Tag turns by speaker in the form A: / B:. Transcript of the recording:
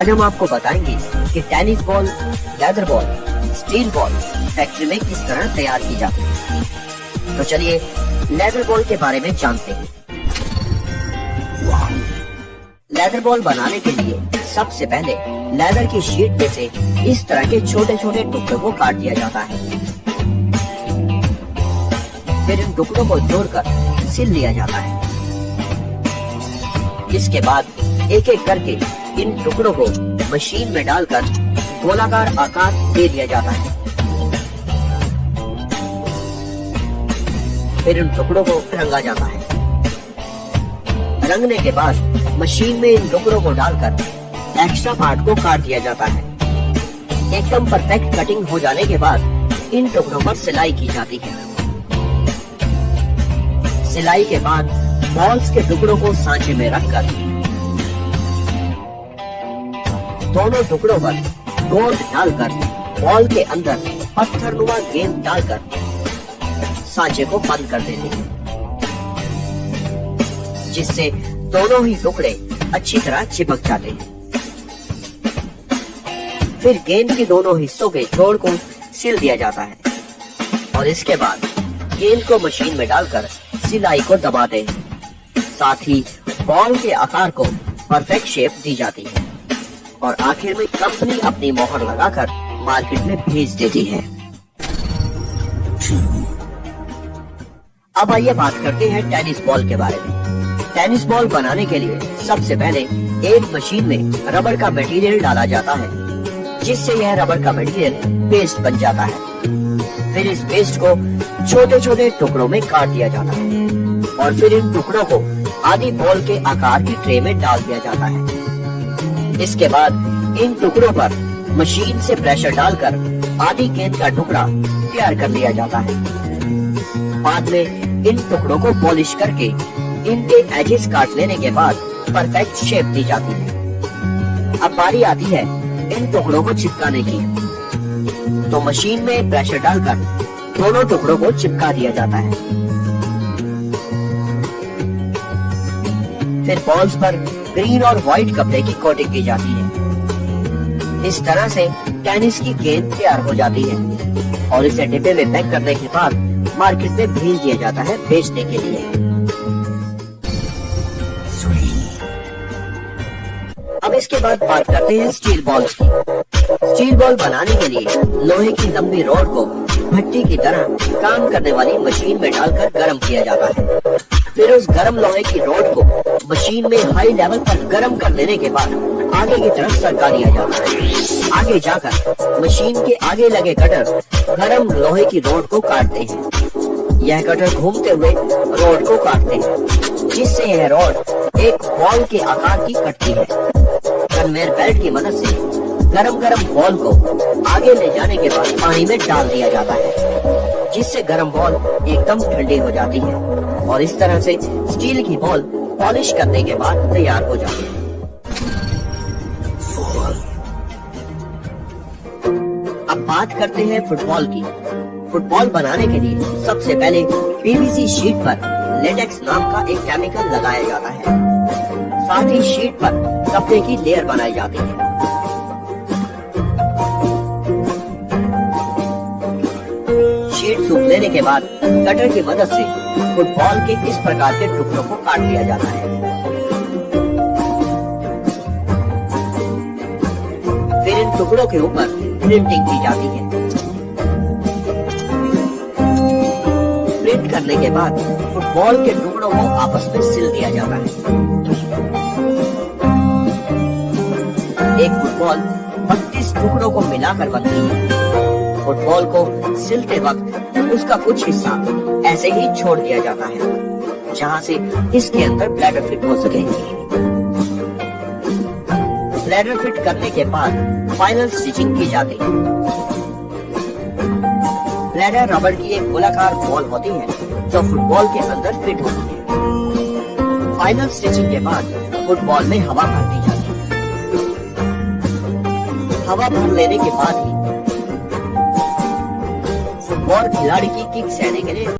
A: आज हम आपको बताएंगे कि tennis ball, leather ball, steel ball factory में किस तरह तैयार की जाती है। तो चलिए लेदर बॉल के बारे में जानते हैं। लेदर बॉल बनाने के लिए सबसे पहले लेदर की शीट में से इस तरह के छोटे छोटे टुकड़ों को काट दिया जाता है। फिर इन टुकड़ों को जोड़कर सिल लिया जाता है। इसके बाद एक एक करके इन टुकड़ों को मशीन में डालकर गोलाकार आकार दे दिया जाता है। फिर इन टुकड़ों को रंगा जाता है। रंगने के बाद मशीन में इन टुकड़ों को डालकर एक्स्ट्रा पार्ट को काट दिया जाता है। एकदम परफेक्ट कटिंग हो जाने के बाद इन टुकड़ों पर सिलाई की जाती है। सिलाई के बाद बॉल्स के टुकड़ों को सांचे में रखकर दोनों टुकड़ों पर गोंद डालकर बॉल के अंदर पत्थरनुमा गेंद डालकर सांचे को बंद कर देते हैं, जिससे दोनों ही टुकड़े अच्छी तरह चिपक जाते हैं। फिर गेंद के दोनों हिस्सों के जोड़ को सिल दिया जाता है और इसके बाद गेंद को मशीन में डालकर सिलाई को दबाते हैं। साथ ही बॉल के आकार को परफेक्ट शेप दी जाती है और आखिर में कंपनी अपनी मोहर लगाकर मार्केट में भेज देती है। अब आइए बात करते हैं टेनिस बॉल के बारे में। टेनिस बॉल बनाने के लिए सबसे पहले एक मशीन में रबर का मटेरियल डाला जाता है, जिससे यह रबर का मटेरियल पेस्ट बन जाता है। फिर इस पेस्ट को छोटे छोटे टुकड़ों में काट दिया जाता है और फिर इन टुकड़ों को आधी बॉल के आकार की ट्रे में डाल दिया जाता है। इसके बाद इन टुकड़ों पर मशीन से प्रेशर डालकर आधी गेंद का टुकड़ा तैयार कर लिया जाता है। बाद में इन टुकड़ों को पॉलिश करके इनके एजेस काट लेने के बाद परफेक्ट शेप दी जाती है। अब बारी आती है इन टुकड़ों को चिपकाने की। तो मशीन में प्रेशर डालकर दोनों टुकड़ों को चिपका दिया जाता है। फिर बॉल्स पर ग्रीन और व्हाइट कपड़े की कोटिंग की जाती है। इस तरह से टेनिस की गेंद तैयार हो जाती है और इसे डिब्बे में पैक करने के बाद मार्केट में भेज दिया जाता है बेचने के लिए। अब इसके बाद बात करते हैं स्टील बॉल्स की। स्टील बॉल बनाने के लिए लोहे की लंबी रॉड को भट्टी की तरह काम करने वाली मशीन में डालकर गर्म किया जाता है। फिर उस गर्म लोहे की रॉड को मशीन में हाई लेवल पर गर्म कर देने के बाद आगे की तरफ सरका दिया जाता है। आगे जाकर मशीन के आगे लगे कटर गर्म लोहे की रॉड को काटते हैं। यह कटर घूमते हुए रॉड को काटते हैं, जिससे यह रॉड एक बॉल के आकार की कटती है। कन्वेयर बेल्ट की मदद से गरम बॉल को आगे ले जाने के बाद पानी में डाल दिया जाता है, जिससे गरम बॉल एकदम ठंडी हो जाती है और इस तरह से स्टील की बॉल पॉलिश करने के बाद तैयार हो जाती है। अब बात करते हैं फुटबॉल की। फुटबॉल बनाने के लिए सबसे पहले पीवीसी शीट पर लेटेक्स नाम का एक केमिकल लगाया जाता है। साथ ही शीट पर कपड़े की लेयर बनाई जाती है। शीट सूख लेने के बाद कटर की मदद से फुटबॉल के इस प्रकार के टुकड़ों को काट लिया जाता है। फिर इन टुकड़ों के ऊपर प्रिंटिंग की जाती है। प्रिंट करने के बाद फुटबॉल के टुकड़ों को आपस में सिल दिया जाता है। एक फुटबॉल 32 टुकड़ों को मिलाकर बनती है। फुटबॉल को सिलते वक्त उसका कुछ हिस्सा ऐसे ही छोड़ दिया जाता है, जहां से इसके अंदर ब्लैडर फिट हो सके। ब्लैडर फिट करने के बाद फाइनल स्टिचिंग की जाती है। ब्लैडर रबड़ की एक गोलाकार बॉल होती है जो फुटबॉल के अंदर फिट होती है। फाइनल स्टिचिंग के बाद फुटबॉल में हवा भर दी जाती है। हवा भर लेने के बाद ही फुटबॉल खिलाड़ी की किक सहने के लिए